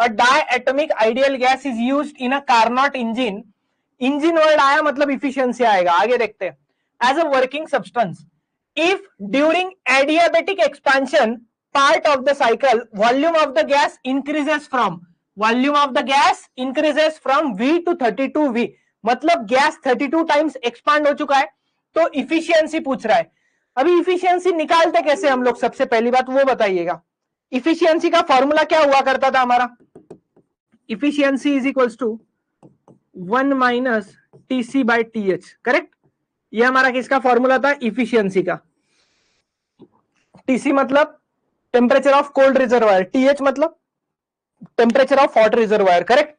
A diatomic ideal gas is used in a Carnot engine, engine word आया मतलब efficiency आएगा, आगे देखते हैं। As a working substance, if during adiabatic expansion part of the cycle volume of the gas increases from V to 32V, मतलब gas 32 times expand हो चुका है, तो इफिशियंसी पूछ रहा है। अभी इफिशियंसी निकालते कैसे हम लोग, सबसे पहली बात वो बताइएगा। इफिशियंसी का फॉर्मूला क्या हुआ करता था हमारा, efficiency is equals to 1 minus TC by TH, correct. ये हमारा किसका फॉर्मूला था, इफिशियंसी का। टीसी मतलब temperature of cold reservoir, TH मतलब temperature of hot reservoir, correct.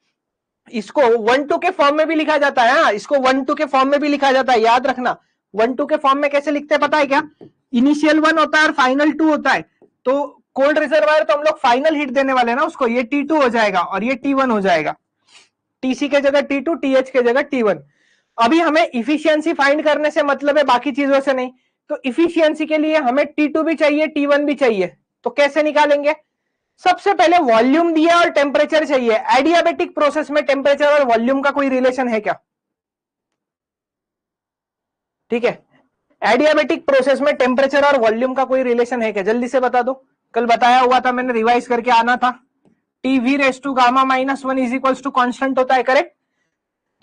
इसको 1-2 के फॉर्म में भी लिखा जाता है, हाँ, इसको 1-2 के फॉर्म में भी लिखा जाता है, याद रखना। 1-2 के फॉर्म में कैसे लिखते हैं पता है क्या, इनिशियल 1 होता है और फाइनल 2 होता है। तो कोल्ड रिजर्वायर तो हम लोग फाइनल हीट देने वाले हैं ना उसको, ये T2 हो जाएगा और ये T1 हो जाएगा, टीसी के जगह T2, टीएच के जगह T1। अभी हमें इफिशियंसी फाइंड करने से मतलब है, बाकी चीजों से नहीं। तो इफिशियंसी के लिए हमें T2 भी चाहिए, T1 भी चाहिए, तो कैसे निकालेंगे, सबसे पहले वॉल्यूम दिया और टेम्परेचर चाहिए। एडियाबेटिक प्रोसेस में टेम्परेचर और वॉल्यूम का कोई रिलेशन है क्या, ठीक है, एडियाबेटिक प्रोसेस में टेम्परेचर और वॉल्यूम का कोई रिलेशन है क्या, जल्दी से बता दो, कल बताया हुआ था मैंने, रिवाइज करके आना था। T V raise to gamma minus 1 is equals to constant होता है, करेक्ट।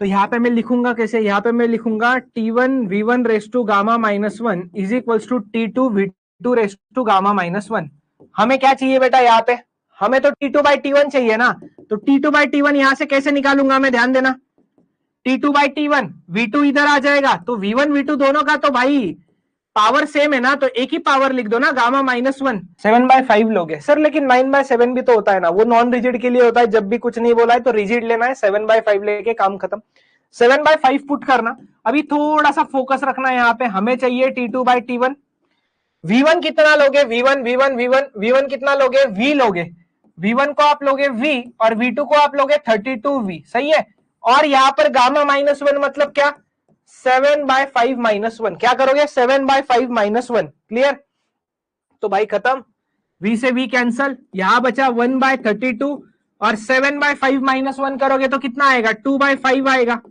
तो यहां पे मैं लिखूंगा कैसे, यहां पे मैं लिखूंगा T1 V1 raise to gamma minus 1 is equals to T2 V2 raise to gamma minus 1। हमें क्या चाहिए बेटा, यहाँ पे हमें तो T2 बाई T1 चाहिए ना, तो T2 बाई T1 यहां से कैसे निकालूंगा मैं, ध्यान देना। T2 बाई T1, V2 इधर आ जाएगा, तो V1 V2 दोनों का तो भाई पावर सेम है ना, तो एक ही पावर लिख दो ना, गामा माइनस 1। 7/5 लोगे सर, लेकिन 9/7 भी तो होता है ना, वो नॉन रिजिड के लिए होता है, जब भी कुछ नहीं बोला है तो रिजिड लेना है, 7/5 लेके काम खत्म। 7/5 पुट करना। अभी थोड़ा सा फोकस रखना है यहाँ पे, हमें चाहिए T2 बाई T1। V1 कितना लोगे, V1 कितना लोगे, V लोगे, V1 को आप लोगे V और V2 को आप लोगे 32V, सही है। और यहां पर गामा माइनस 1 मतलब क्या, 7/5 माइनस 1, क्या करोगे 7/5 माइनस 1, क्लियर। तो भाई खत्म, V से V कैंसल, यहां बचा 1/32 और 7/5 माइनस 1 करोगे तो कितना आएगा, 2/5 आएगा।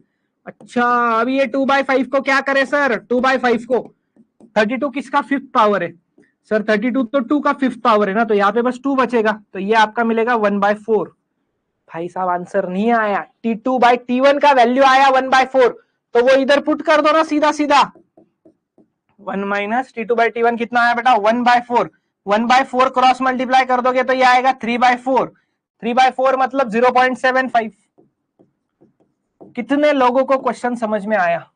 अच्छा, अभी ये 2/5 को क्या करे सर, 2/5 को 32 किसका फिफ्थ पावर है सर, 32 तो 2 का फिफ्थ पावर है ना, तो यहाँ पे बस 2 बचेगा, तो ये आपका मिलेगा 1/4। भाई साहब आंसर नहीं आया, T2 बाई T1 का वैल्यू आया 1/4, तो वो इधर पुट कर दो ना सीधा सीधा। 1 माइनस T2 बाई T1 कितना आया बेटा, 1/4। 1/4 क्रॉस मल्टीप्लाई कर दोगे तो ये आएगा 3/4। 3/4 मतलब 0.75। कितने लोगों को क्वेश्चन समझ में आया,